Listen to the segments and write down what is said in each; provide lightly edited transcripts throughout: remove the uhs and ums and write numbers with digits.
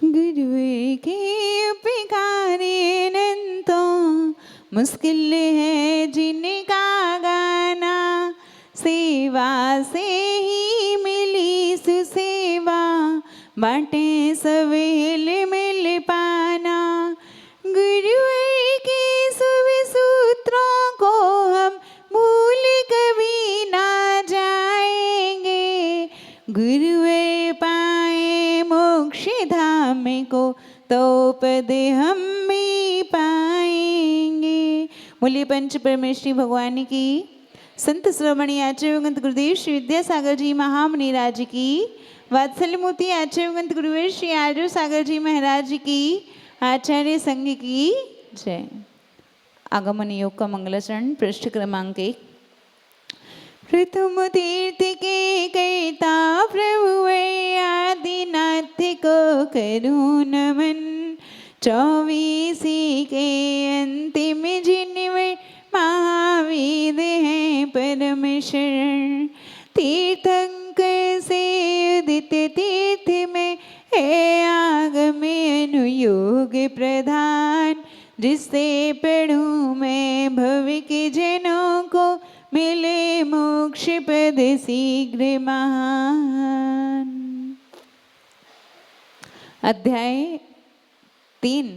गुरु के उपकारे नंतो मुश्किल है जिनका गाना, सेवा से ही मिली सुसेवा, बाटे सवेल मिल पाना। गुरुवर के शुभ सूत्रों को हम भूल कभी ना जाएंगे, गुरुवर पाए मोक्ष धाम को तो पद हम भी पाएंगे। बोलिए पंच परमेश्वरी भगवान की, संत श्रोमणी आचार्य गुरुदेव श्री विद्यासागर जी महामुनिराज की, वात्सल्य मूर्ति आचार्य गुरुवर श्री आर्य सागर जी महाराज की, आचार्य संघ की जय। आगमन योग का मंगलाचरण पृष्ठ क्रमांक 1। प्रथम तीर्थ के कर्ता प्रभु आदिनाथ को करूं नमन, 24 के अंतिम जिनवर महावीर हैं परम शरण। तीर्थंकर से उदित तीर्थ में है आगम अनुयोग प्रधान, जिससे पढ़ूं मैं भव के जनों को मिले मोक्ष पद शीघ्र महान। अध्याय 3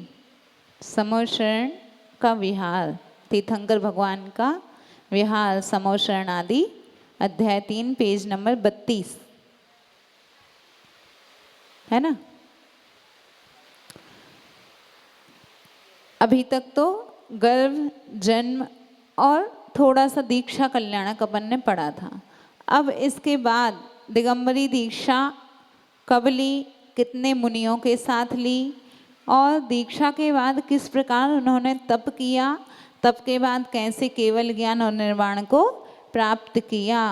समोशरण का विहार, तीर्थंकर भगवान का विहार समोशरण आदि। अध्याय 3 पेज नंबर 32 है ना। अभी तक तो गर्भ, जन्म और थोड़ा सा दीक्षा कल्याणक अपन ने पढ़ा था। अब इसके बाद दिगंबरी दीक्षा कब ली, कितने मुनियों के साथ ली, और दीक्षा के बाद किस प्रकार उन्होंने तप किया, तप के बाद कैसे केवल ज्ञान और निर्वाण को प्राप्त किया,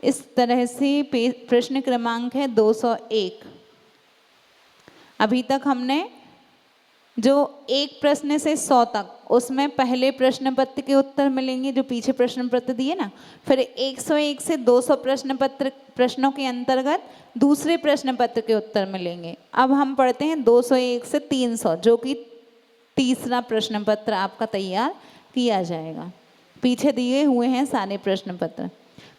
इस तरह से प्रश्न क्रमांक है 201। अभी तक हमने जो एक प्रश्न से 100 तक, उसमें पहले प्रश्न पत्र के उत्तर मिलेंगे जो पीछे प्रश्न पत्र दिए ना, फिर 101 से 200 प्रश्नों के अंतर्गत दूसरे प्रश्न पत्र के उत्तर मिलेंगे। अब हम पढ़ते हैं 201 से 300, जो कि तीसरा प्रश्न पत्र आपका तैयार किया जाएगा। पीछे दिए हुए हैं सारे प्रश्न पत्र,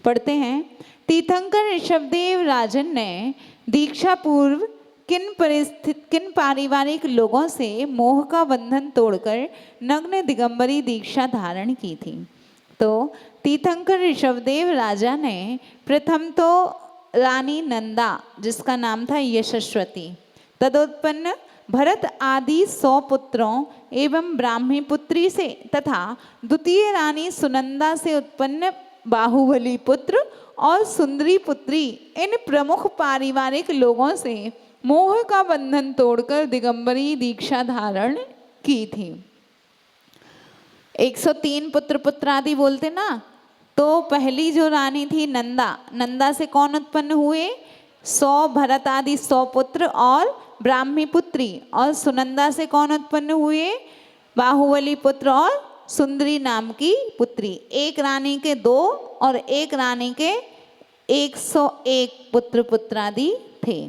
पढ़ते हैं। तीर्थंकर ऋषभदेव राजन ने दीक्षा पूर्व किन पारिवारिक लोगों से मोह का बंधन तोड़कर नग्न दिगंबरी दीक्षा धारण की थी। तो तीर्थंकर ऋषभदेव राजा ने प्रथम तो रानी नंदा, जिसका नाम था यशस्वती, तदुत्पन्न भरत आदि 100 पुत्रों एवं ब्राह्मी पुत्री से तथा द्वितीय रानी सुनंदा से उत्पन्न बाहुबली पुत्र और सुंदरी पुत्री, इन प्रमुख पारिवारिक लोगों से मोह का बंधन तोड़कर दिगंबरी दीक्षा धारण की थी। 103 पुत्र पुत्रादि बोलते ना, तो पहली जो रानी थी नंदा, नंदा से कौन उत्पन्न हुए? 100 भरत आदि 100 पुत्र और ब्राह्मी पुत्री, और सुनंदा से कौन उत्पन्न हुए? बाहुबली पुत्र और सुंदरी नाम की पुत्री। एक रानी के 2 और एक रानी के 101 पुत्र पुत्रादि थे।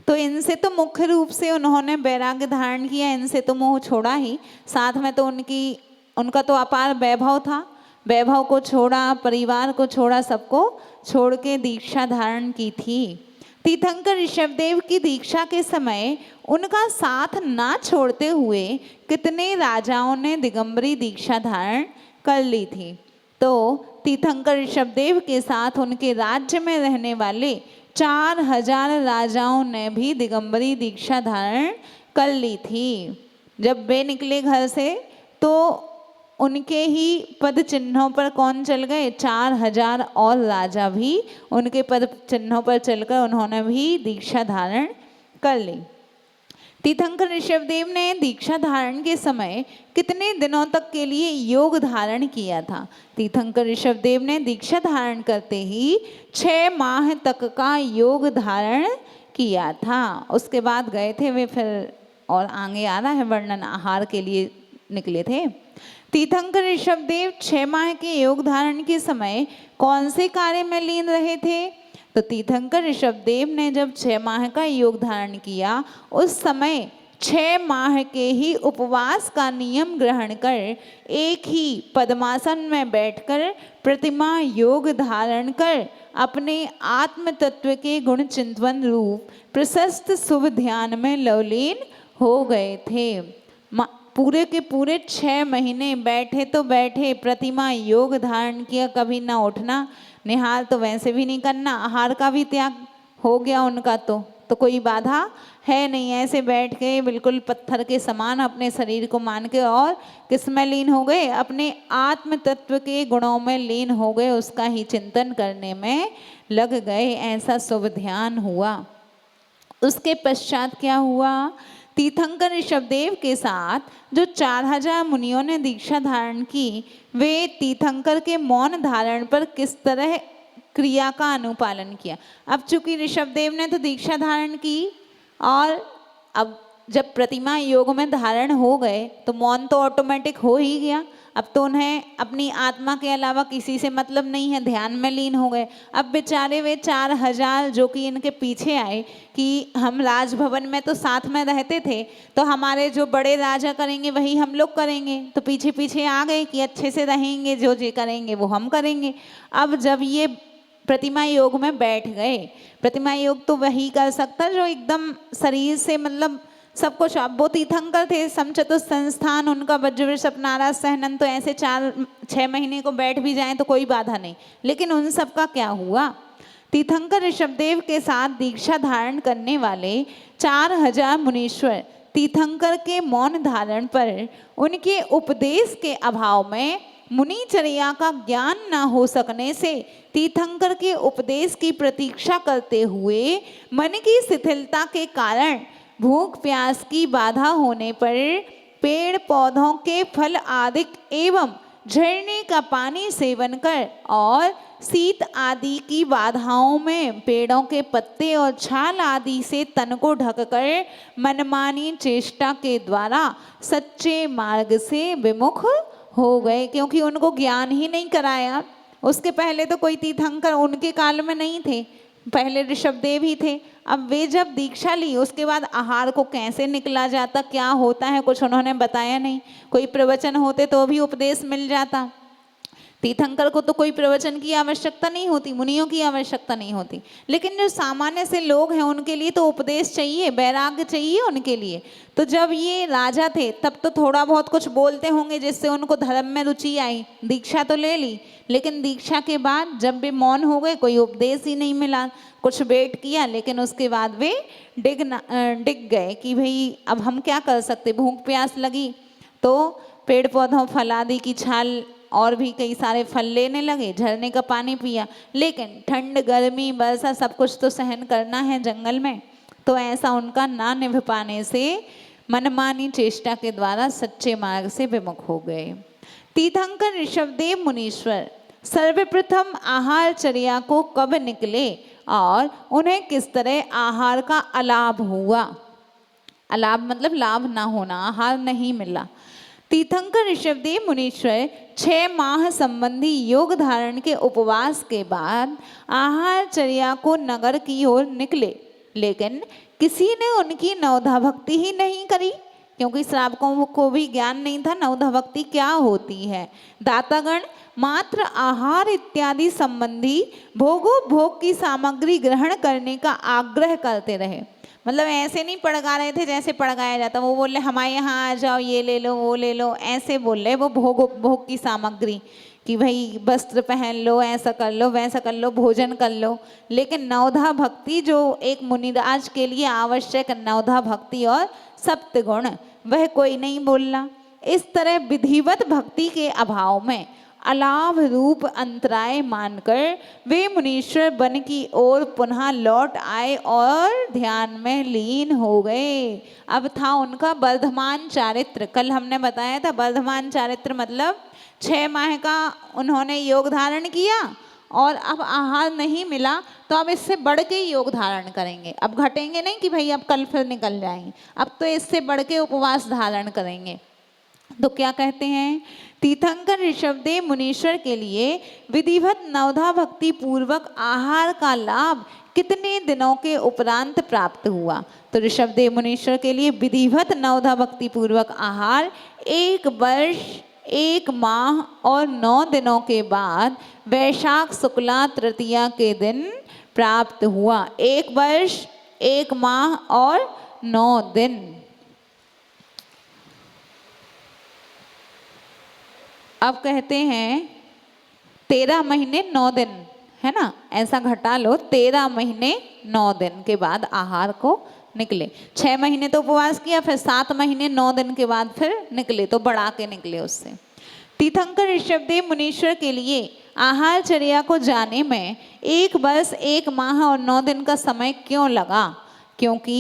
तो इनसे तो मुख्य रूप से उन्होंने वैराग्य धारण किया, इनसे तो मोह छोड़ा ही, साथ में तो उनका तो अपार वैभव था, वैभव को छोड़ा, परिवार को छोड़ा, सबको छोड़ के दीक्षा धारण की थी। तीर्थंकर ऋषभदेव की दीक्षा के समय उनका साथ ना छोड़ते हुए कितने राजाओं ने दिगंबरी दीक्षा धारण कर ली थी। तो तीर्थंकर ऋषभदेव के साथ उनके राज्य में रहने वाले 4000 राजाओं ने भी दिगंबरी दीक्षा धारण कर ली थी। जब वे निकले घर से तो उनके ही पद चिन्हों पर कौन चल गए? 4000 और राजा भी उनके पद चिन्हों पर चलकर उन्होंने भी दीक्षा धारण कर ली। तीर्थंकर ऋषभदेव ने दीक्षा धारण के समय कितने दिनों तक के लिए योग धारण किया था? तीर्थंकर ऋषभदेव ने दीक्षा धारण करते ही 6 माह तक का योग धारण किया था। उसके बाद गए थे वे, फिर और आगे आ रहा है वर्णन, आहार के लिए निकले थे। तीर्थंकर ऋषभदेव 6 माह के योग धारण के समय कौन से कार्य में लीन रहे थे? तो तीर्थंकर ऋषभदेव ने जब 6 माह का योग धारण किया, उस समय 6 माह के ही उपवास का नियम ग्रहण कर एक ही पद्मासन में बैठकर प्रतिमा योग धारण कर अपने आत्म तत्व के गुण चिंतन रूप प्रशस्त शुभ ध्यान में लवलीन हो गए थे। पूरे के पूरे 6 महीने बैठे तो बैठे, प्रतिमा योग धारण किया, कभी ना उठना, निहार तो वैसे भी नहीं करना, आहार का भी त्याग हो गया उनका, तो कोई बाधा है नहीं। ऐसे बैठ के बिल्कुल पत्थर के समान अपने शरीर को मान के और किस में लीन हो गए, अपने आत्म तत्व के गुणों में लीन हो गए, उसका ही चिंतन करने में लग गए। ऐसा शुभ ध्यान हुआ। उसके पश्चात क्या हुआ, तीर्थंकर ऋषभदेव के साथ जो 4000 मुनियों ने दीक्षा धारण की, वे तीर्थंकर के मौन धारण पर किस तरह क्रिया का अनुपालन किया। अब चूंकि ऋषभदेव ने तो दीक्षा धारण की और अब जब प्रतिमा योग में धारण हो गए तो मौन तो ऑटोमेटिक हो ही गया। अब तो उन्हें अपनी आत्मा के अलावा किसी से मतलब नहीं है, ध्यान में लीन हो गए। अब बेचारे वे 4000 जो कि इनके पीछे आए कि हम राजभवन में तो साथ में रहते थे, तो हमारे जो बड़े राजा करेंगे वही हम लोग करेंगे, तो पीछे पीछे आ गए कि अच्छे से रहेंगे, जो जे करेंगे वो हम करेंगे। अब जब ये प्रतिमा योग में बैठ गए, प्रतिमा योग तो वही कर सकता जो एकदम शरीर से मतलब सब कुछ। अब वो तीर्थंकर थे, समचतुर संस्थान उनका, वज्रवृष अपनारा सहनन, तो ऐसे 4-6 महीने को बैठ भी जाएं तो कोई बाधा नहीं। लेकिन उन सब का क्या हुआ, तीर्थंकर ऋषभदेव के साथ दीक्षा धारण करने वाले 4000 मुनीश्वर तीर्थंकर के मौन धारण पर उनके उपदेश के अभाव में, मुनिचर्या का ज्ञान न हो सकने से तीर्थंकर के उपदेश की प्रतीक्षा करते हुए मन की शिथिलता के कारण भूख प्यास की बाधा होने पर पेड़ पौधों के फल आदि एवं झरने का पानी सेवन कर और शीत आदि की बाधाओं में पेड़ों के पत्ते और छाल आदि से तन को ढककर मनमानी चेष्टा के द्वारा सच्चे मार्ग से विमुख हो गए, क्योंकि उनको ज्ञान ही नहीं कराया। उसके पहले तो कोई तीर्थंकर उनके काल में नहीं थे, पहले ऋषभदेव ही थे। अब वे जब दीक्षा ली उसके बाद आहार को कैसे निकला जाता, क्या होता है, कुछ उन्होंने बताया नहीं। कोई प्रवचन होते तो भी उपदेश मिल जाता। तीर्थंकर को तो कोई प्रवचन की आवश्यकता नहीं होती, मुनियों की आवश्यकता नहीं होती, लेकिन जो सामान्य से लोग हैं उनके लिए तो उपदेश चाहिए, वैराग्य चाहिए उनके लिए। तो जब ये राजा थे तब तो थोड़ा बहुत कुछ बोलते होंगे जिससे उनको धर्म में रुचि आई, दीक्षा तो ले ली, लेकिन दीक्षा के बाद जब वे मौन हो गए, कोई उपदेश ही नहीं मिला। कुछ वेट किया लेकिन उसके बाद वे डिग गए कि भाई अब हम क्या कर सकते, भूख प्यास लगी तो पेड़ पौधों फल आदि की छाल और भी कई सारे फल लेने लगे, झरने का पानी पिया, लेकिन ठंड गर्मी वर्षा सब कुछ तो सहन करना है जंगल में। तो ऐसा उनका ना निभ पाने से मनमानी चेष्टा के द्वारा सच्चे मार्ग से विमुख हो गए। तीर्थंकर ऋषभदेव मुनीश्वर सर्वप्रथम आहारचर्या को कब निकले और उन्हें किस तरह आहार का अलाभ हुआ। अलाभ मतलब लाभ ना होना, आहार नहीं मिला। तीर्थंकर ऋषभदेव मुनीश्वर 6 माह संबंधी योग धारण के उपवास के बाद आहारचर्या को नगर की ओर निकले, लेकिन किसी ने उनकी नवधा भक्ति ही नहीं करी, क्योंकि श्रावकों को भी ज्ञान नहीं था नवधा भक्ति क्या होती है। दातागण मात्र आहार इत्यादि संबंधी भोग की सामग्री ग्रहण करने का आग्रह करते रहे। मतलब ऐसे नहीं पड़गा रहे थे जैसे पड़गाया जाता, वो बोले हमारे यहाँ आ जाओ, ये ले लो वो ले लो, ऐसे बोल रहे वो भोग की सामग्री कि भाई वस्त्र पहन लो, ऐसा कर लो वैसा कर लो, भोजन कर लो। लेकिन नवधा भक्ति जो एक मुनिराज के लिए आवश्यक नवधा भक्ति और सप्तगुण, वह कोई नहीं बोलना। इस तरह विधिवत भक्ति के अभाव में अलाभ रूप अंतराय मानकर वे मुनीश्वर वन की ओर पुनः लौट आए और ध्यान में लीन हो गए। अब था उनका वर्धमान चारित्र, कल हमने बताया था वर्धमान चारित्र मतलब 6 माह का उन्होंने योग धारण किया और अब आहार नहीं मिला तो अब इससे बढ़ के योग धारण करेंगे। अब घटेंगे नहीं कि भाई अब कल फिर निकल जाएंगे, अब तो इससे बढ़ के उपवास धारण करेंगे। तो क्या कहते हैं, तीर्थंकर ऋषभदेव मुनीश्वर के लिए विधिवत नवधा भक्ति पूर्वक आहार का लाभ कितने दिनों के उपरांत प्राप्त हुआ? तो ऋषभदेव मुनीश्वर के लिए विधिवत नवधा भक्ति पूर्वक आहार 1 वर्ष 1 माह और 9 दिनों के बाद वैशाख शुक्ला तृतीया के दिन प्राप्त हुआ। 1 वर्ष 1 माह और 9 दिन। अब कहते हैं 13 महीने 9 दिन, है ना, ऐसा घटा लो, 13 महीने 9 दिन के बाद आहार को निकले। 6 महीने तो उपवास किया, फिर 7 महीने 9 दिन के बाद फिर निकले, तो बढ़ा के निकले उससे। तीर्थंकर ऋषभदेव मुनीश्वर के लिए आहार चर्या को जाने में 1 वर्ष 1 माह और 9 दिन का समय क्यों लगा? क्योंकि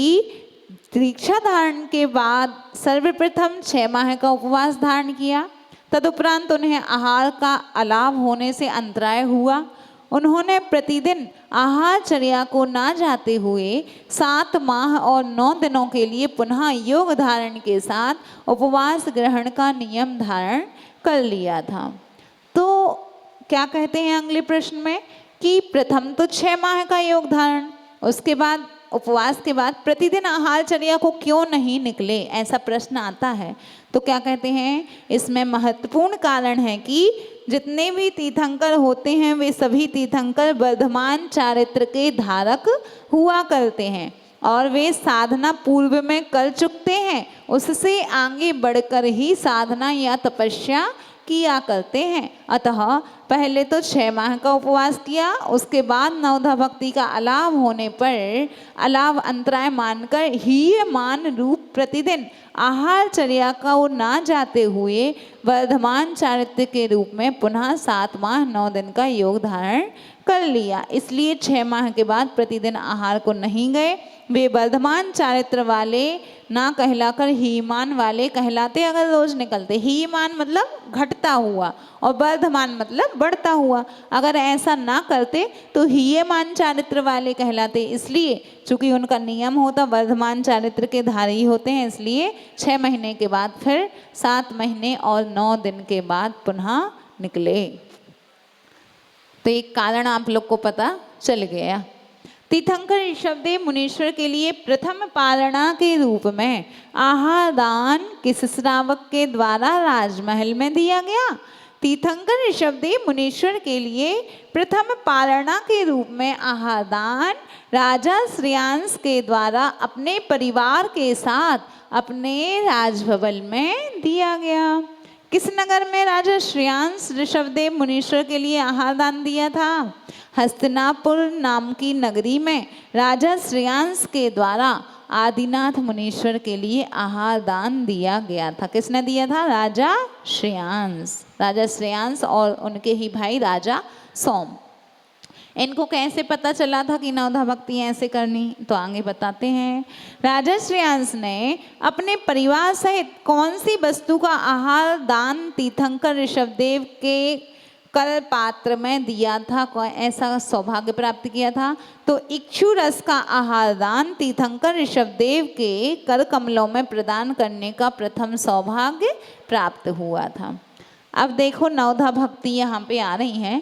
दीक्षा धारण के बाद सर्वप्रथम 6 माह का उपवास धारण किया, तदुपरांत उन्हें आहार का अलाव होने से अंतराय हुआ। उन्होंने प्रतिदिन आहार चर्या को ना जाते हुए 7 माह और 9 दिनों के लिए पुनः योग धारण के साथ उपवास ग्रहण का नियम धारण कर लिया था। तो क्या कहते हैं अगले प्रश्न में कि प्रथम तो 6 माह का योग धारण, उसके बाद उपवास के बाद प्रतिदिन आहार चर्या को क्यों नहीं निकले, ऐसा प्रश्न आता है। तो क्या कहते हैं, इसमें महत्वपूर्ण कारण है कि जितने भी तीर्थंकर होते हैं वे सभी तीर्थंकर वर्धमान चारित्र के धारक हुआ करते हैं और वे साधना पूर्व में कर चुकते हैं, उससे आगे बढ़कर ही साधना या तपस्या किया करते हैं। अतः पहले तो 6 माह का उपवास किया, उसके बाद नवधा भक्ति का अलाव होने पर अलाव अंतराय मानकर हीयमान रूप प्रतिदिन आहार चर्या को ना जाते हुए वर्धमान चारित्र के रूप में पुनः 7 माह 9 दिन का योग धारण कर लिया। इसलिए 6 माह के बाद प्रतिदिन आहार को नहीं गए। वे वर्धमान चारित्र वाले ना कहलाकर हीमान वाले कहलाते अगर रोज निकलते। हीमान मतलब घटता हुआ और वर्धमान मतलब बढ़ता हुआ। अगर ऐसा ना करते तो हीयमान चारित्र वाले कहलाते। इसलिए चूंकि उनका नियम होता वर्धमान चारित्र के धारी होते हैं, इसलिए 6 महीने के बाद फिर 7 महीने और 9 दिन के बाद पुनः निकले। तो एक कारण आप लोग को पता चल गया। तीर्थंकर ऋषभदेव मुनीश्वर के लिए प्रथम पालना के रूप में आहार दान किस श्रावक के द्वारा राजमहल में दिया गया? तीर्थंकर ऋषभदेव मुनीश्वर के लिए प्रथम पालना के रूप में आहार दान राजा श्रेयांस के द्वारा अपने परिवार के साथ अपने राजभवन में दिया गया। किस नगर में राजा श्रेयांस ऋषभदेव मुनीश्वर के लिए आहार दान दिया था? हस्तिनापुर नाम की नगरी में राजा श्रेयांस के द्वारा आदिनाथ मुनीश्वर के लिए आहार दान दिया गया था। किसने दिया था? राजा श्रेयांस। राजा श्रेयांस और उनके ही भाई राजा सोम। इनको कैसे पता चला था कि नवधा भक्ति ऐसे करनी? तो आगे बताते हैं। राजा श्रेयांस ने अपने परिवार सहित कौन सी वस्तु का आहार दान तीर्थंकर ऋषभदेव के कर पात्र में दिया था? कोई ऐसा सौभाग्य प्राप्त किया था? तो इक्षु रस का आहार दान तीर्थंकर ऋषभदेव के कर कमलों में प्रदान करने का प्रथम सौभाग्य प्राप्त हुआ था। अब देखो नवधा भक्ति यहाँ पे आ रही है।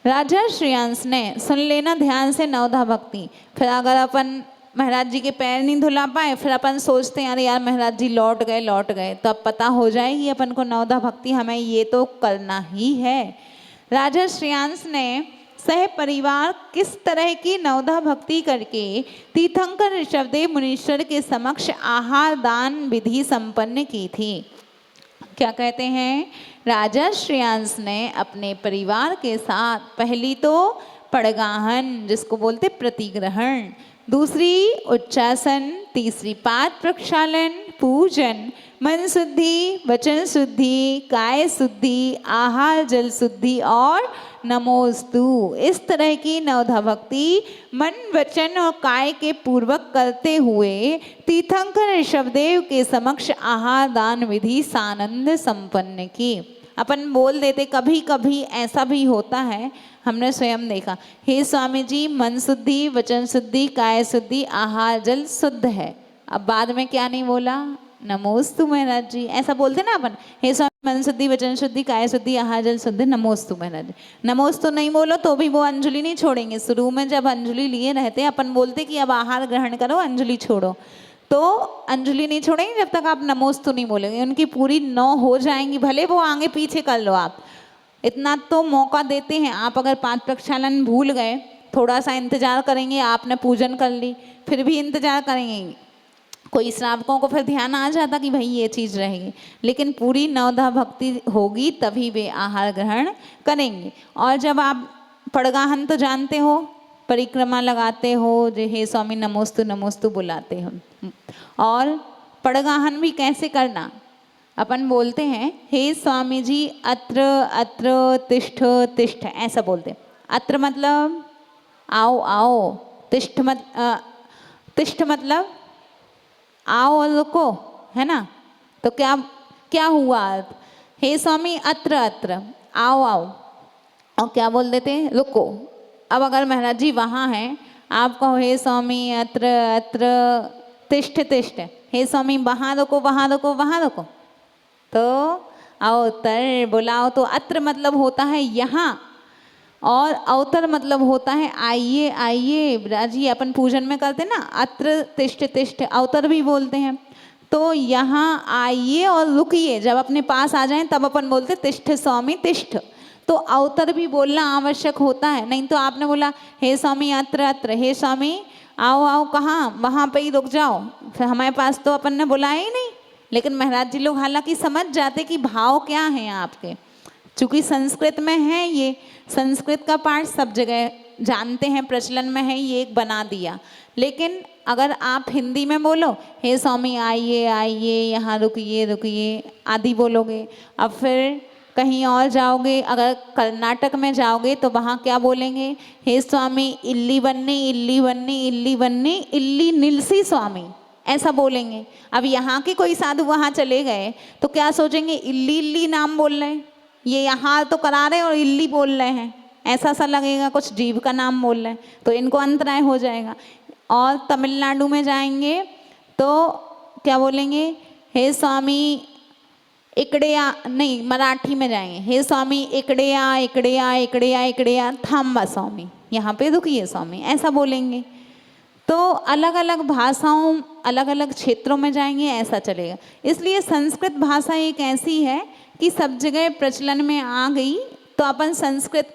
राजा श्रेयांस ने, सुन लेना ध्यान से, नवधा भक्ति। फिर अगर अपन महाराज जी के पैर नहीं धुला पाए, फिर अपन सोचते हैं अरे यार महाराज जी लौट गए, तो अब पता हो जाएगी अपन को नवधा भक्ति हमें ये तो करना ही है। राजा श्रेयांस ने सह परिवार किस तरह की नवधा भक्ति करके तीर्थंकर ऋषभदेव मुनीश्वर के समक्ष आहार दान विधि संपन्न की थी? क्या कहते हैं? राजा श्रेयांस ने अपने परिवार के साथ पहली तो पड़गाहन जिसको बोलते प्रतिग्रहण, दूसरी उच्चासन, तीसरी पाद प्रक्षालन, पूजन, मन शुद्धि, वचन शुद्धि, काय शुद्धि, आहार जल शुद्धि और नमोस्तु, इस तरह की नवधा भक्ति मन वचन और काय के पूर्वक करते हुए तीर्थंकर ऋषभदेव के समक्ष आहार दान विधि सानंद संपन्न की। अपन बोल देते, कभी कभी ऐसा भी होता है, हमने स्वयं देखा, हे स्वामी जी मन शुद्धि, वचन शुद्धि, काय शुद्धि, आहार जल शुद्ध है। अब बाद में क्या नहीं बोला? नमोस्तु महाराज जी, ऐसा बोलते ना अपन, हे स्वामी मन शुद्धि, वचन शुद्धि, काय शुद्धि, आहार जल शुद्धि, नमोस्तु महाराज। नमोस्तु नहीं बोलो तो भी वो अंजलि नहीं छोड़ेंगे। शुरू में जब अंजलि लिए रहते अपन बोलते कि अब आहार ग्रहण करो, अंजलि छोड़ो, तो अंजलि नहीं छोड़ेंगे जब तक आप नमोस्तु नहीं बोलेंगे। उनकी पूरी 9 हो जाएंगी, भले वो आगे पीछे कर लो आप, इतना तो मौका देते हैं। आप अगर 5 प्रक्षालन भूल गए, थोड़ा सा इंतजार करेंगे, आपने पूजन कर ली, फिर भी इंतजार करेंगे, कोई श्रावकों को फिर ध्यान आ जाता कि भाई ये चीज़ रहेगी, लेकिन पूरी नवधा भक्ति होगी तभी वे आहार ग्रहण करेंगे। और जब आप पड़गाहन तो जानते हो, परिक्रमा लगाते हो, जो हे स्वामी नमोस्तु नमोस्तु बुलाते हो। और पड़गाहन भी कैसे करना, अपन बोलते हैं हे स्वामी जी अत्र अत्र तिष्ठ तिष्ठ, ऐसा बोलते हैं। अत्र मतलब आओ आओ, तिष्ठ मतलब आओ और रुको, है ना। तो क्या क्या हुआ, हे स्वामी अत्र अत्र, आओ आओ, और क्या बोल देते हैं, रुको। अब अगर महाराज जी वहाँ हैं, आप कहो हे स्वामी अत्र अत्र तिष्ठ तिष्ठ, हे स्वामी वहाँ रुको वहाँ रुको वहाँ रुको, तो अवतर बुलाओ। तो अत्र मतलब होता है यहाँ, और अवतर मतलब होता है आइए आइए। ब्राजी अपन पूजन में करते ना, अत्र तिष्ठ तिष्ठ, अवतर भी बोलते हैं। तो यहाँ आइए और रुकिए, जब अपने पास आ जाएं तब अपन बोलते तिष्ठ स्वामी तिष्ठ। तो अवतर भी बोलना आवश्यक होता है, नहीं तो आपने बोला हे स्वामी अत्र अत्र, हे स्वामी आओ आओ, कहाँ, वहाँ पे ही रुक जाओ, फिर हमारे पास तो अपन ने बुलाया ही नहीं। लेकिन महाराज जी लोग हालांकि समझ जाते कि भाव क्या हैं आपके, चूँकि संस्कृत में है, ये संस्कृत का पाठ सब जगह जानते हैं, प्रचलन में है, ये एक बना दिया। लेकिन अगर आप हिंदी में बोलो हे स्वामी आइए आइए, यहाँ रुकिए रुकिए आदि बोलोगे। अब फिर कहीं और जाओगे, अगर कर्नाटक में जाओगे तो वहाँ क्या बोलेंगे, हे स्वामी इल्ली बन्नी इल्ली बन्नी इल्ली बन्नी इल्ली निलसी स्वामी, ऐसा बोलेंगे। अब यहाँ के कोई साधु वहाँ चले गए तो क्या सोचेंगे, इल्ली इल्ली नाम बोल रहे हैं, ये यहाँ तो करा रहे और इल्ली बोल रहे हैं, ऐसा सा लगेगा कुछ जीव का नाम बोल रहे हैं, तो इनको अंतराय हो जाएगा। और तमिलनाडु में जाएंगे तो क्या बोलेंगे, हे स्वामी इकड़े आ, नहीं मराठी में जाएंगे, हे स्वामी इकड़े आ इकड़े आ इकड़े आ इकड़े आ थाम्बा स्वामी, यहाँ पे रुकिए स्वामी, ऐसा बोलेंगे। तो अलग अलग भाषाओं अलग अलग क्षेत्रों में जाएंगे, ऐसा चलेगा। इसलिए संस्कृत भाषा एक ऐसी है कि सब जगह प्रचलन में आ गई, तो अपन संस्कृत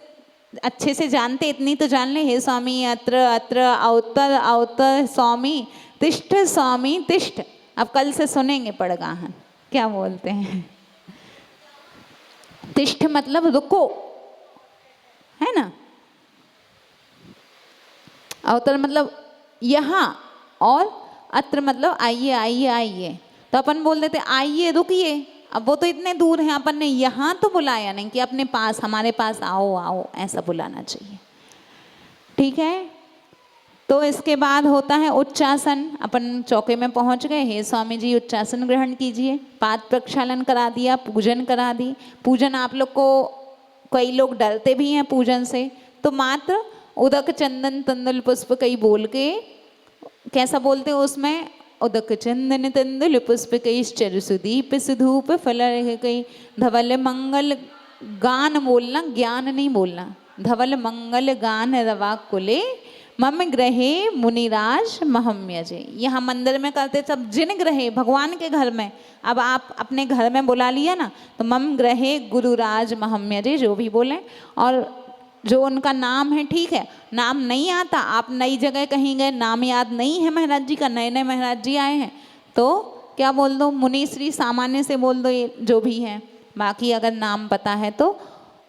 अच्छे से जानते, इतनी तो जान ले, हे स्वामी अत्र अत्र अवतर अवतर स्वामी तिष्ठ स्वामी तिष्ठ। अब कल से सुनेंगे पड़गाहन क्या बोलते हैं। तिष्ठ मतलब रुको, है ना, अवतर मतलब यहाँ, और अत्र मतलब आइए आइए आइए। तो अपन बोल देते आइए रुकिए, अब वो तो इतने दूर हैं, अपन ने यहाँ तो बुलाया नहीं कि अपने पास, हमारे पास आओ आओ, ऐसा बुलाना चाहिए। ठीक है, तो इसके बाद होता है उच्चासन। अपन चौके में पहुँच गए, हे स्वामी जी उच्चासन ग्रहण कीजिए। पाद प्रक्षालन करा दिया, पूजन करा दी। पूजन आप लोग को, कई लोग डरते भी हैं पूजन से, तो मात्र उदक चंदन तंदुल पुष्प कई बोल के, कैसा बोलते हो उसमें, उदक चंदन तंदुल पुष्प कई चरु सुदीप सुधूप फल कई धवल मंगल गान बोलना, ज्ञान नहीं बोलना, धवल मंगल गान रवा कुले मम ग्रहे मुनिराज महम्यजे। यहाँ मंदिर में करते सब जिन ग्रहे, भगवान के घर में, अब आप अपने घर में बुला लिया ना, तो मम ग्रहे गुरुराज महम्यजे जो भी बोले, और जो उनका नाम है, ठीक है, नाम नहीं आता, आप नई जगह कहीं गए, नाम याद नहीं है महाराज जी का, नए नए महाराज जी आए हैं, तो क्या बोल दो, मुनि श्री सामान्य से बोल दो, ये जो भी है। बाकी अगर नाम पता है तो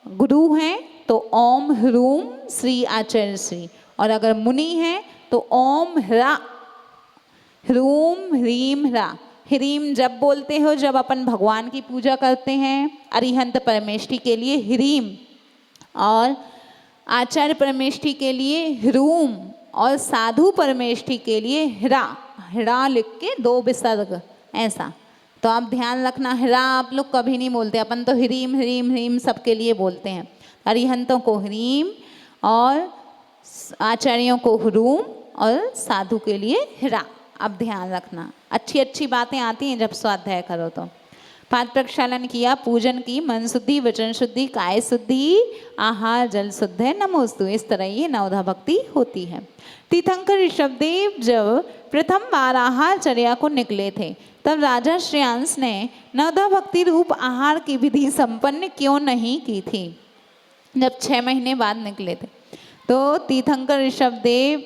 गुरु हैं तो ओम ह्रूम श्री आचार्य श्री, और अगर मुनि हैं तो ओम ह्रा ह्रूम ह्रीम ह्रा। ह्रीम जब बोलते हो जब अपन भगवान की पूजा करते हैं, अरिहंत परमेष्ठी के लिए ह्रीम, और आचार्य परमेष्ठी के लिए ह्रूम, और साधु परमेष्ठी के लिए ह्रा। ह्रा लिख के 2 विसर्ग, ऐसा। तो आप ध्यान रखना, ह्रा आप लोग कभी नहीं बोलते, अपन तो ह्रीम ह्रीम ह्रीम सबके लिए बोलते हैं। अरिहंतों को ह्रीम, और आचार्यों को ह्रूम, और साधु के लिए ह्रा। अब ध्यान रखना, अच्छी अच्छी बातें आती हैं जब स्वाध्याय करो तो। पाद प्रक्षालन किया, पूजन की, मन शुद्धि, वचन शुद्धि, काय शुद्धि, आहार जल शुद्ध है, नमोस्तु। इस तरह ये नवधा भक्ति होती है। तीर्थंकर ऋषभदेव जब प्रथम बार आहार चर्या को निकले थे तब राजा श्रेयांस ने नवधा भक्ति रूप आहार की विधि संपन्न क्यों नहीं की थी? जब 6 महीने बाद निकले थे तो तीर्थंकर ऋषभदेव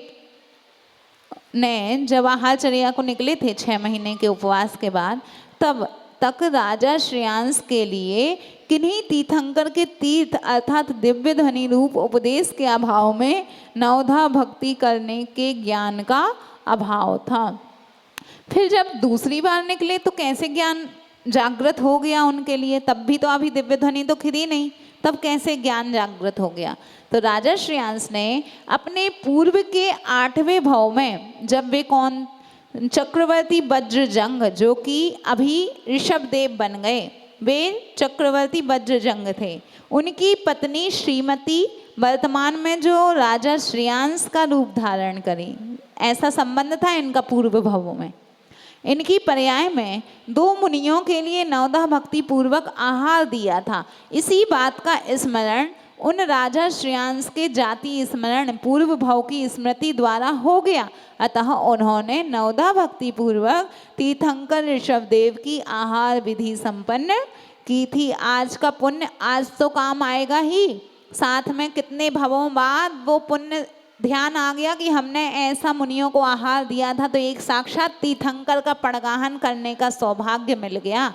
ने जब आहारचर्या को निकले थे 6 महीने के उपवास के बाद, तब तक राजा श्रेयांस के लिए किन्हीं तीर्थंकर के तीर्थ अर्थात दिव्य ध्वनि रूप उपदेश के अभाव में नवधा भक्ति करने के ज्ञान का अभाव था। फिर जब दूसरी बार निकले तो कैसे ज्ञान जागृत हो गया उनके लिए? तब भी तो अभी दिव्य ध्वनि तो खिदी नहीं, तब कैसे ज्ञान जागृत हो गया? तो राजा श्रेयांस ने अपने पूर्व के 8वें भव में, जब वे कौन चक्रवर्ती वज्रजंग, जो कि अभी ऋषभदेव बन गए, वे चक्रवर्ती वज्रजंग थे, उनकी पत्नी श्रीमती वर्तमान में जो राजा श्रेयांस का रूप धारण करी, ऐसा संबंध था इनका पूर्व भवों में। इनकी पर्याय में 2 मुनियों के लिए नवधा भक्ति पूर्वक आहार दिया था। इसी बात का स्मरण उन राजा श्रेयांस के जाति स्मरण पूर्व भव की स्मृति द्वारा हो गया, अतः उन्होंने नवधा भक्ति पूर्वक तीर्थंकर ऋषभदेव की आहार विधि संपन्न की थी। आज का पुण्य आज तो काम आएगा ही, साथ में कितने भवों बाद वो पुण्य ध्यान आ गया कि हमने ऐसा मुनियों को आहार दिया था, तो एक साक्षात तीर्थंकर का पड़गाहन करने का सौभाग्य मिल गया।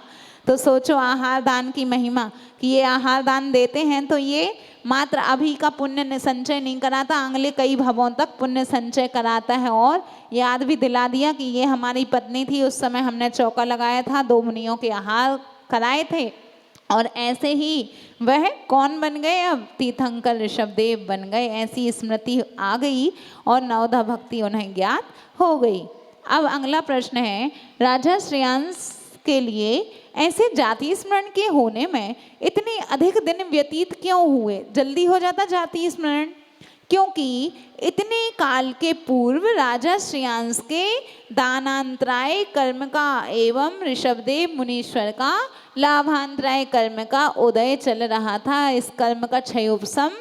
तो सोचो आहार दान की महिमा, कि ये आहार दान देते हैं तो ये मात्र अभी का पुण्य संचय नहीं कराता, अगले कई भवों तक पुण्य संचय कराता है। और याद भी दिला दिया कि ये हमारी पत्नी थी, उस समय हमने चौका लगाया था, 2 मुनियों के आहार कराए थे, और ऐसे ही वह कौन बन गए? अब तीर्थंकर ऋषभदेव बन गए। ऐसी स्मृति आ गई और नवधा भक्ति उन्हें ज्ञात हो गई। अब अगला प्रश्न है, राजा श्रेयांस के लिए ऐसे जाति स्मरण के होने में इतने अधिक दिन व्यतीत क्यों हुए? जल्दी हो जाता जाति स्मरण, क्योंकि इतने काल के पूर्व राजा श्रेयांस के दानांतराय कर्म का एवं ऋषभदेव मुनीश्वर का लाभांतराय कर्म का उदय चल रहा था। इस कर्म का क्षयोपशम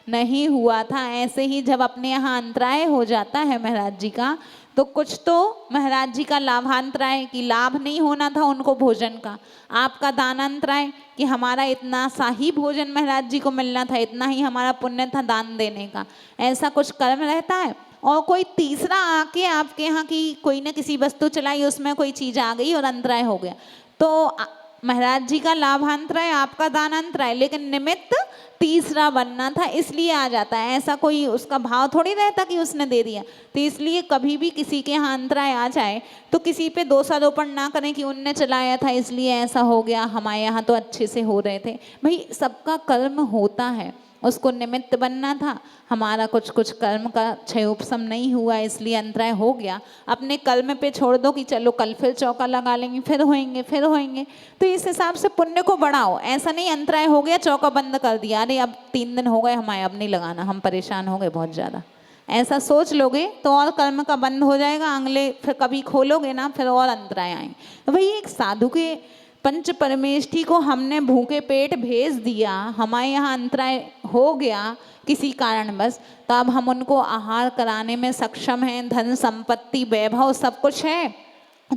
नहीं हुआ था। ऐसे ही जब अपने यहाँ अंतराय हो जाता है महाराज जी का, तो कुछ तो महाराज जी का लाभांतराय कि लाभ नहीं होना था उनको भोजन का, आपका दानांतराय कि हमारा इतना सा ही भोजन महाराज जी को मिलना था, इतना ही हमारा पुण्य था दान देने का, ऐसा कुछ कर्म रहता है। और कोई तीसरा आके आपके यहाँ की कोई न किसी वस्तु चलाई, उसमें कोई चीज़ आ गई और अंतराय हो गया, तो महाराज जी का लाभांतराय आपका दानांतराय, लेकिन निमित्त तीसरा बनना था इसलिए आ जाता है। ऐसा कोई उसका भाव थोड़ी रहता कि उसने दे दिया। तो इसलिए कभी भी किसी के यहाँ अंतराय आ जाए तो किसी पे दोषारोपण ना करें कि उनने चलाया था इसलिए ऐसा हो गया, हमारे यहाँ तो अच्छे से हो रहे थे। भाई सबका कर्म होता है, उसको निमित्त बनना था, हमारा कुछ कुछ कर्म का क्षयोपशम नहीं हुआ इसलिए अंतराय हो गया। अपने कर्म पे छोड़ दो कि चलो कल फिर चौका लगा लेंगे, फिर होएंगे। तो इस हिसाब से पुण्य को बढ़ाओ। ऐसा नहीं अंतराय हो गया चौका बंद कर दिया, अरे अब 3 दिन हो गए हमारे, अब नहीं लगाना, हम परेशान हो गए बहुत ज़्यादा, ऐसा सोच लोगे तो और कर्म का बंद हो जाएगा। अगले फिर कभी खोलोगे ना फिर और अंतराय आएंगे। तो भाई एक साधु के पंच परमेष्ठी को हमने भूखे पेट भेज दिया, हमारे यहाँ अंतराय हो गया किसी कारणवश, तो अब हम उनको आहार कराने में सक्षम हैं, धन संपत्ति वैभव सब कुछ है।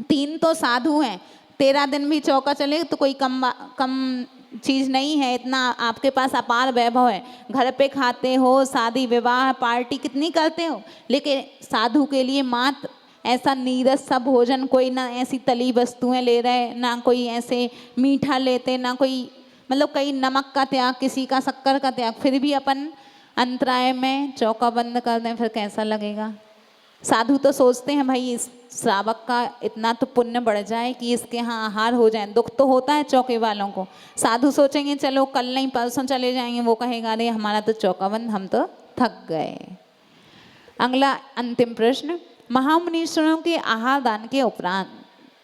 3 तो साधु हैं, 13 दिन भी चौका चले तो कोई कम चीज़ नहीं है, इतना आपके पास अपार वैभव है, घर पे खाते हो, शादी विवाह पार्टी कितनी करते हो, लेकिन साधु के लिए मात्र ऐसा नीरस सा भोजन, कोई ना ऐसी तली वस्तुएं ले रहे, ना कोई ऐसे मीठा लेते, ना कोई मतलब कई नमक का त्याग, किसी का शक्कर का त्याग, फिर भी अपन अंतराय में चौका बंद कर दें फिर कैसा लगेगा। साधु तो सोचते हैं भाई इस श्रावक का इतना तो पुण्य बढ़ जाए कि इसके यहाँ आहार हो जाए। दुख तो होता है चौके वालों को, साधु सोचेंगे चलो कल नहीं परसों चले जाएंगे, वो कहेगा अरे हमारा तो चौका बंद, हम तो थक गए। अगला अंतिम प्रश्न, महामुनीश्वरों के आहार दान के उपरांत,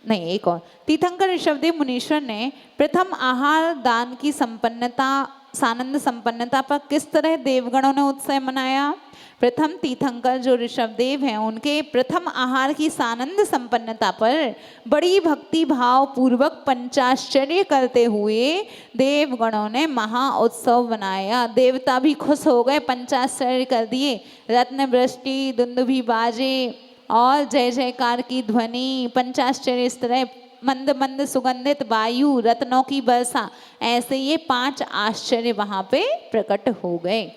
नहीं एक और, तीर्थंकर ऋषभदेव मुनीश्वर ने प्रथम आहार दान की संपन्नता सानंद संपन्नता पर किस तरह देवगणों ने उत्सव मनाया? प्रथम तीर्थंकर जो ऋषभदेव हैं उनके प्रथम आहार की सानंद संपन्नता पर बड़ी भक्ति भाव पूर्वक पंचाश्चर्य करते हुए देवगणों ने महा उत्सव बनाया। देवता भी खुश हो गए, पंचाश्चर्य कर दिए। रत्न वृष्टि, दुंदुभि बाजे और जय जयकार की ध्वनि, पंचाश्चर्य इस तरह, मंद मंद सुगंधित वायु, रत्नों की वर्षा, ऐसे ये 5 आश्चर्य वहां पे प्रकट हो गए।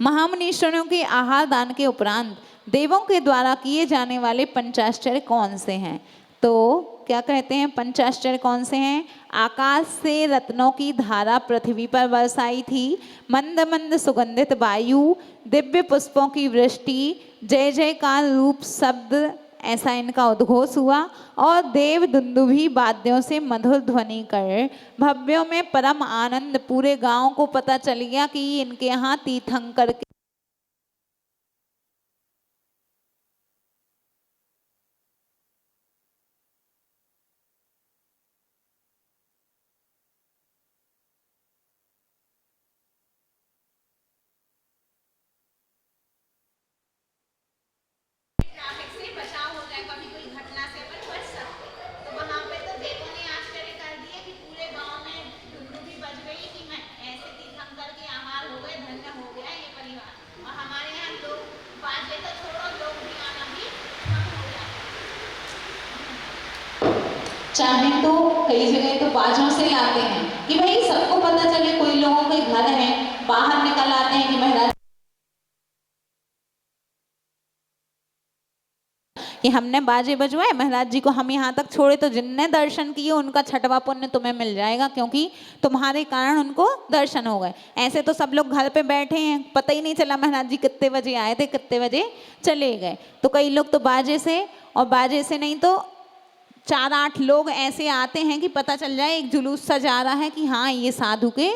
महामुनीश्वरों के आहार दान के उपरांत देवों के द्वारा किए जाने वाले पंचाश्चर्य कौन से हैं? तो क्या कहते हैं पंचाश्चर्य कौन से हैं? आकाश से रत्नों की धारा पृथ्वी पर बरसाई थी, मंद मंद सुगंधित वायु, दिव्य पुष्पों की वृष्टि, जय जयकार रूप शब्द, ऐसा इनका उद्घोष हुआ, और देव दुंदुभी वाद्यों से मधुर ध्वनि कर भव्यों में परम आनंद। पूरे गांव को पता चल गया कि इनके यहाँ तीर्थंकर के चाहे तो कई जगह तो बाजों से लाते हैं कि भाई सबको पता चले, कोई लोगों के घर है बाहर निकल आते हैं कि महाराज कि हमने बाजे बजवाए, महाराज जी को हम यहाँ तक छोड़े, तो जिनने दर्शन किए उनका छठवा पुण्य तुम्हें मिल जाएगा, क्योंकि तुम्हारे कारण उनको दर्शन हो गए। ऐसे तो सब लोग घर पे बैठे हैं, पता ही नहीं चला महाराज जी कितने बजे आए थे, कितने बजे चले गए। तो कई लोग तो बाजे से, और बाजे से नहीं तो 4-8 लोग ऐसे आते हैं कि पता चल जाए, एक जुलूस सा जा रहा है कि हाँ ये साधु के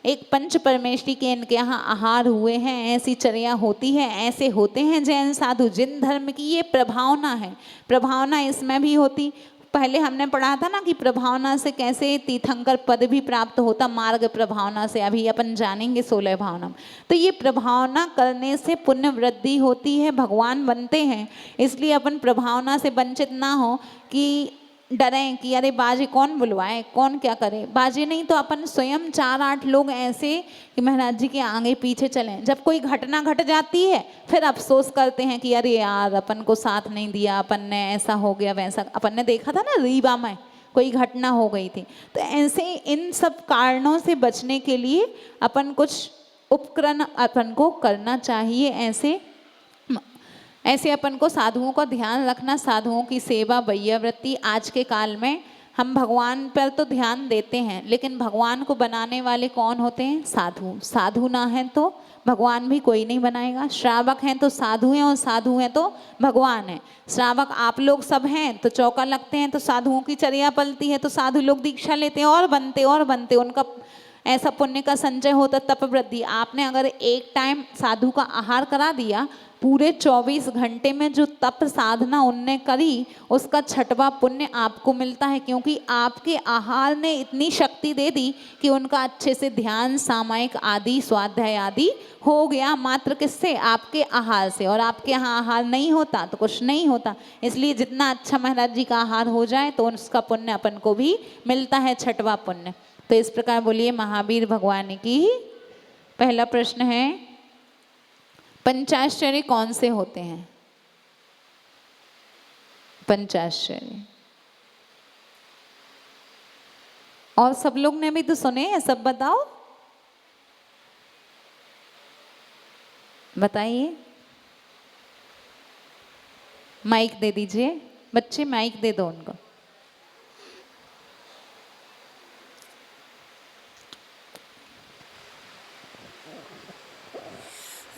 एक पंच परमेष्टि के इनके यहाँ आहार हुए हैं, ऐसी चर्या होती है, ऐसे होते हैं जैन साधु। जिन धर्म की ये प्रभावना है, प्रभावना इसमें भी होती। पहले हमने पढ़ा था ना कि प्रभावना से कैसे तीर्थंकर पद भी प्राप्त होता, मार्ग प्रभावना से। अभी अपन जानेंगे 16 भावना। तो ये प्रभावना करने से पुण्य वृद्धि होती है, भगवान बनते हैं। इसलिए अपन प्रभावना से वंचित ना हो कि डरें कि अरे बाजे कौन बुलवाए, कौन क्या करे। बाजे नहीं तो अपन स्वयं 4-8 लोग ऐसे कि महाराज जी के आगे पीछे चलें। जब कोई घटना घट जाती है फिर अफसोस करते हैं कि अरे यार अपन को साथ नहीं दिया, अपन ने ऐसा हो गया वैसा। अपन ने देखा था ना रीवा में कोई घटना हो गई थी। तो ऐसे इन सब कारणों से बचने के लिए अपन कुछ उपकरण अपन को करना चाहिए। ऐसे अपन को साधुओं का ध्यान रखना, साधुओं की सेवा, वैयावृत्ति। आज के काल में हम भगवान पर तो ध्यान देते हैं, लेकिन भगवान को बनाने वाले कौन होते हैं? साधु। साधु ना हैं तो भगवान भी कोई नहीं बनाएगा। श्रावक हैं तो साधु हैं, और साधु हैं तो भगवान हैं। श्रावक आप लोग सब हैं तो चौका लगते हैं, तो साधुओं की चर्या पलती है, तो साधु लोग दीक्षा लेते हैं और बनते उनका ऐसा पुण्य का संचय होता, तप वृद्धि। आपने अगर एक टाइम साधु का आहार करा दिया, पूरे 24 घंटे में जो तप साधना उनने करी, उसका छठवा पुण्य आपको मिलता है, क्योंकि आपके आहार ने इतनी शक्ति दे दी कि उनका अच्छे से ध्यान, सामायिक आदि, स्वाध्याय आदि हो गया। मात्र किससे? आपके आहार से। और आपके यहाँ आहार नहीं होता तो कुछ नहीं होता। इसलिए जितना अच्छा महाराज जी का आहार हो जाए तो उसका पुण्य अपन को भी मिलता है, छठवा पुण्य। तो इस प्रकार बोलिए महावीर भगवान की। पहला प्रश्न है, पंचाश्चर्य कौन से होते हैं? पंचाश्चर्य और सब लोग ने भी तो सुने हैं, सब बताओ, बताइए। माइक दे दीजिए बच्चे, माइक दे दो उनको।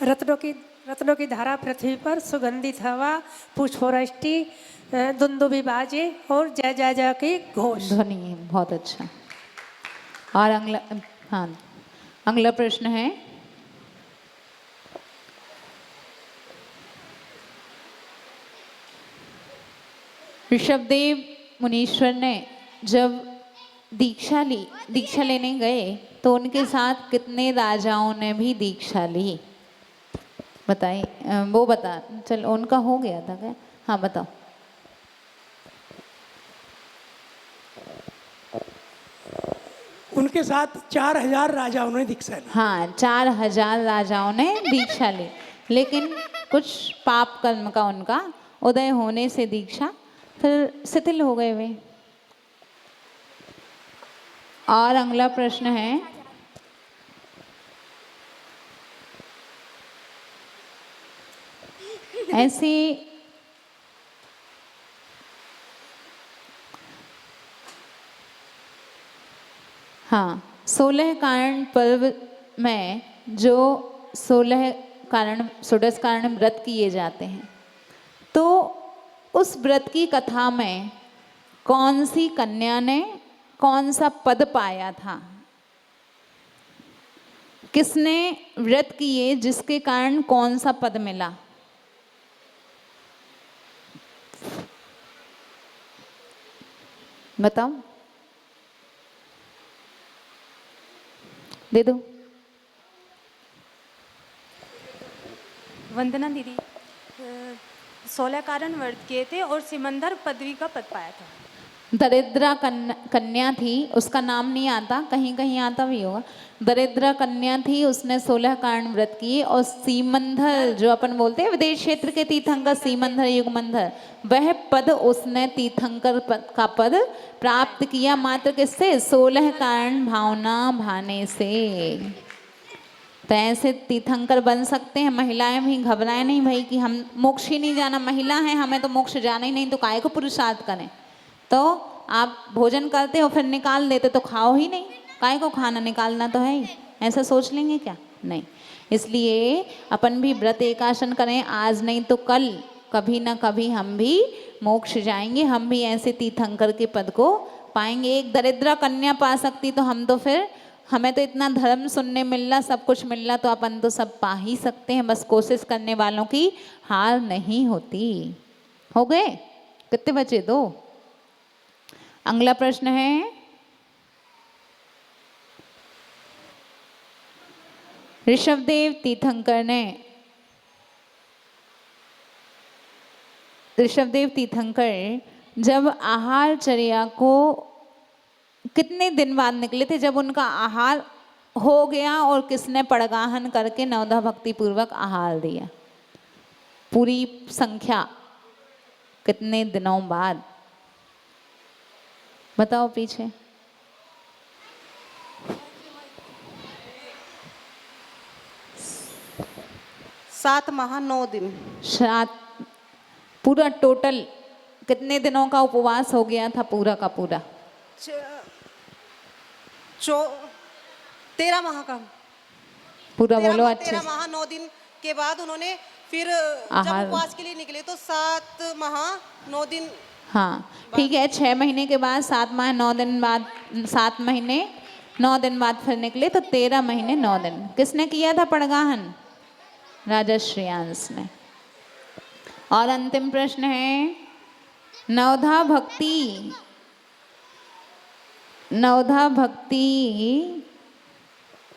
रत्नों की धारा पृथ्वी पर, सुगंधित हवा, पुष्पवृष्टि, दुंदुभि बाजे और जय जय जय की घोष। ध्वनि बहुत अच्छा। और अगला प्रश्न है, ऋषभदेव मुनीश्वर ने जब दीक्षा लेने गए तो उनके साथ कितने राजाओं ने भी दीक्षा ली? बताइए। वो बता, चल उनका हो गया था क्या? हाँ बताओ। उनके साथ 4000 राजाओं ने दीक्षा ली। हाँ, 4000 राजाओं ने दीक्षा ली, लेकिन कुछ पाप कर्म का उनका उदय होने से दीक्षा फिर शिथिल हो गए वे। और अगला प्रश्न है, ऐसी हाँ, 16 कारण पर्व में जो 16 कारण षोडश कारण व्रत किए जाते हैं, तो उस व्रत की कथा में कौन सी कन्या ने कौन सा पद पाया था? किसने व्रत किए जिसके कारण कौन सा पद मिला? बताओ, दे दो। वंदना दीदी, 16 कारण व्रत किए थे और सिमंदर पदवी का पद पाया था। दरिद्रा कन्या थी, उसका नाम नहीं आता, कहीं कहीं आता भी होगा। दरिद्रा कन्या थी, उसने 16 कारण व्रत किए, और सीमंधर जो अपन बोलते हैं विदेश क्षेत्र के तीर्थंकर, सीमंधर युगमंधर, वह पद उसने तीर्थंकर पद का पद प्राप्त किया। मात्र किससे? 16 कारण भावना भाने से। तो ऐसे तीर्थंकर बन सकते हैं। महिलाएं भी घबराएं नहीं भाई कि हम मोक्ष ही नहीं जाना, महिला हैं हमें तो मोक्ष जाना ही नहीं, तो काहे को पुरुषार्थ करें। तो आप भोजन करते हो फिर निकाल देते तो खाओ ही नहीं, काहे को खाना निकालना तो है ही, ऐसा सोच लेंगे क्या? नहीं। इसलिए अपन भी व्रत एकासन करें, आज नहीं तो कल, कभी ना कभी हम भी मोक्ष जाएंगे, हम भी ऐसे तीर्थंकर के पद को पाएंगे। एक दरिद्र कन्या पा सकती तो हम तो फिर, हमें तो इतना धर्म सुनने मिल रहा, सब कुछ मिल रहा, तो अपन तो सब पा ही सकते हैं। बस कोशिश करने वालों की हार नहीं होती। हो गए? कितने बचे? 2। अगला प्रश्न है, ऋषभदेव तीर्थंकर जब आहारचर्या को कितने दिन बाद निकले थे, जब उनका आहार हो गया और किसने पड़गाहन करके नवधा भक्ति पूर्वक आहार दिया? पूरी संख्या कितने दिनों बाद? बताओ पीछे। 7 माह 9 दिन। 7। पूरा टोटल कितने दिनों का उपवास हो गया था पूरा का पूरा? 13 माह का। पूरा बोलो अच्छे 13 से। माह 9 दिन के बाद उन्होंने फिर जब आहार। उपवास के लिए निकले तो 7 माह 9 दिन। हाँ ठीक है, 6 महीने के बाद 7 माह 9 दिन बाद, 7 महीने 9 दिन बाद फिर निकले, तो 13 महीने 9 दिन। किसने किया था पड़गाहन? राजा श्रेयांश ने। और अंतिम प्रश्न है, नवधा भक्ति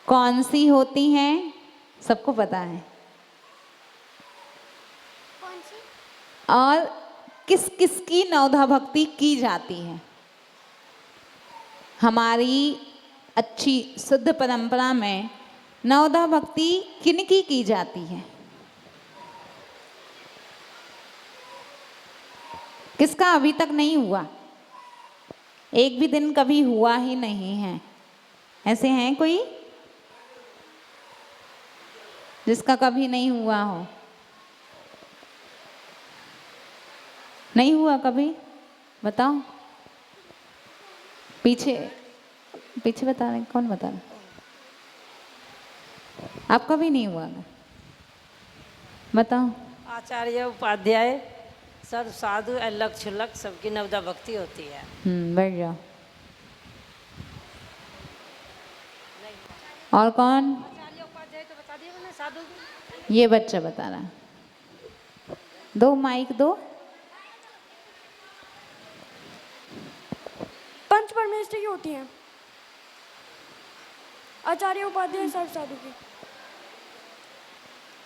कौन सी होती हैं? सबको पता है। और किस किस की नवधा भक्ति की जाती है? हमारी अच्छी शुद्ध परंपरा में नवधा भक्ति किनकी की जाती है? किसका अभी तक नहीं हुआ? एक भी दिन कभी हुआ ही नहीं है। ऐसे हैं कोई जिसका कभी नहीं हुआ हो? नहीं हुआ कभी? बताओ। पीछे पीछे बता रहे, कौन बता रहे? आपका भी नहीं हुआ? बताओ। आचार्य उपाध्याय सर्व साधु अलग छुलक सबकी नवदा भक्ति होती है। बैठ जाओ। और कौन? आचार्य उपाध्याय तो बता दिया मैंने, साधु ये बच्चा बता रहा। दो माइक दो। पंच परमेष्ठी की होती हैं, आचार्य उपाध्याय सर्व साधु की।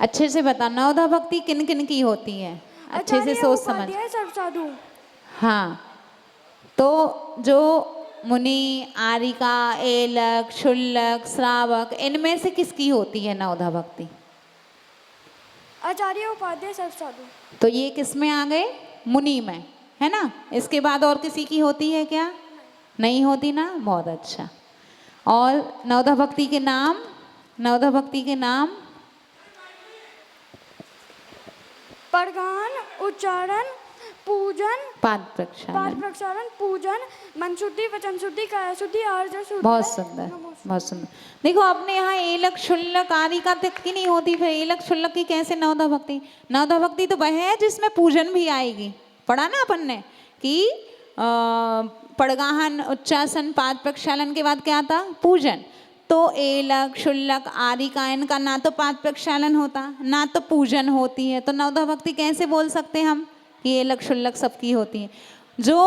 अच्छे से बता, नवधा भक्ति किन किन की होती है, अच्छे से आचार्य, सोच समझ। उपाध्याय, सर्व साधु। हाँ, तो जो मुनि, आरिका, एलक, शुल्लक, श्रावक, इनमें से किसकी होती है नवधा भक्ति? आचार्य, उपाध्याय, सर्व साधु। तो ये किस में आ गए? मुनि में, है ना। इसके बाद और किसी की होती है क्या? नहीं होती ना, बहुत अच्छा। और नवधा भक्ति के नाम, नवधा भक्ति के नाम? परगान, उच्चारण, पूजन, पाद पाठ प्रक्षालन। प्रक्षालन, पूजन, मन शुद्धि, वचन शुद्धि, काया शुद्धि, आर्जन शुद्धि। बहुत सुंदर, बहुत सुंदर। देखो अपने यहाँ एलक, शुल्लक, आरिका तक की नहीं होती, फिर एलक शुल्लक की कैसे नवधा भक्ति? नवधा भक्ति तो वह है जिसमें पूजन भी आएगी। पढ़ा ना अपन ने कि पड़गाहन, उच्चासन, पाद प्रक्षालन के बाद क्या आता? पूजन। तो एलक, शुल्लक, आरिका, इनका ना तो पाद प्रक्षालन होता, ना तो पूजन होती है, तो नवधा भक्ति कैसे बोल सकते हम कि एलक शुल्लक सबकी होती है? जो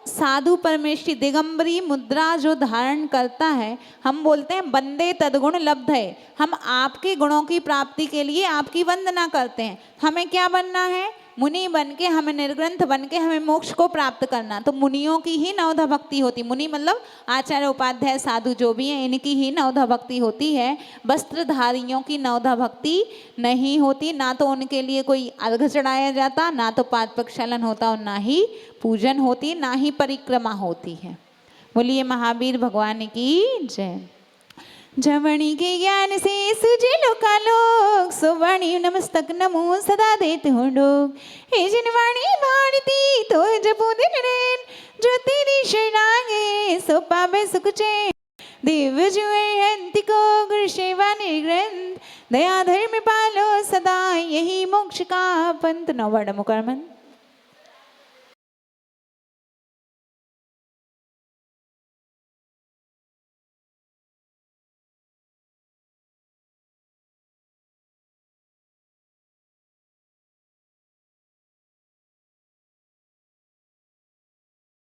साधु परमेष्ठी दिगंबरी मुद्रा जो धारण करता है, हम बोलते हैं वंदे तद्गुण लब्ध है। हम आपके गुणों की प्राप्ति के लिए आपकी वंदना करते हैं। हमें क्या बनना है? मुनि बन के, हमें निर्ग्रंथ बन के हमें मोक्ष को प्राप्त करना। तो मुनियों की ही नवधा भक्ति होती। मुनि मतलब आचार्य, उपाध्याय, साधु जो भी हैं, इनकी ही नवधा भक्ति होती है। वस्त्रधारियों की नवधा भक्ति नहीं होती। ना तो उनके लिए कोई अर्घ चढ़ाया जाता, ना तो पाद प्रक्षालन होता, और ना ही पूजन होती, ना ही परिक्रमा होती है। बोलिए महावीर भगवान की जय। जवणी के ज्ञान से सुजे लोकालोक, सुवाणी नमस्तक नमो सदा देते हो लोग। हे जिनवाणी भारती तो जपो दिन रैन, जो तेरी शरणागे सो पावे सुख चैन। देव जुए हंति को गुरु सेवा निर्ग्रंथ, दया धर्म पालो सदा, यही मोक्ष का पंथ। नौ वर्ड मुकरमन।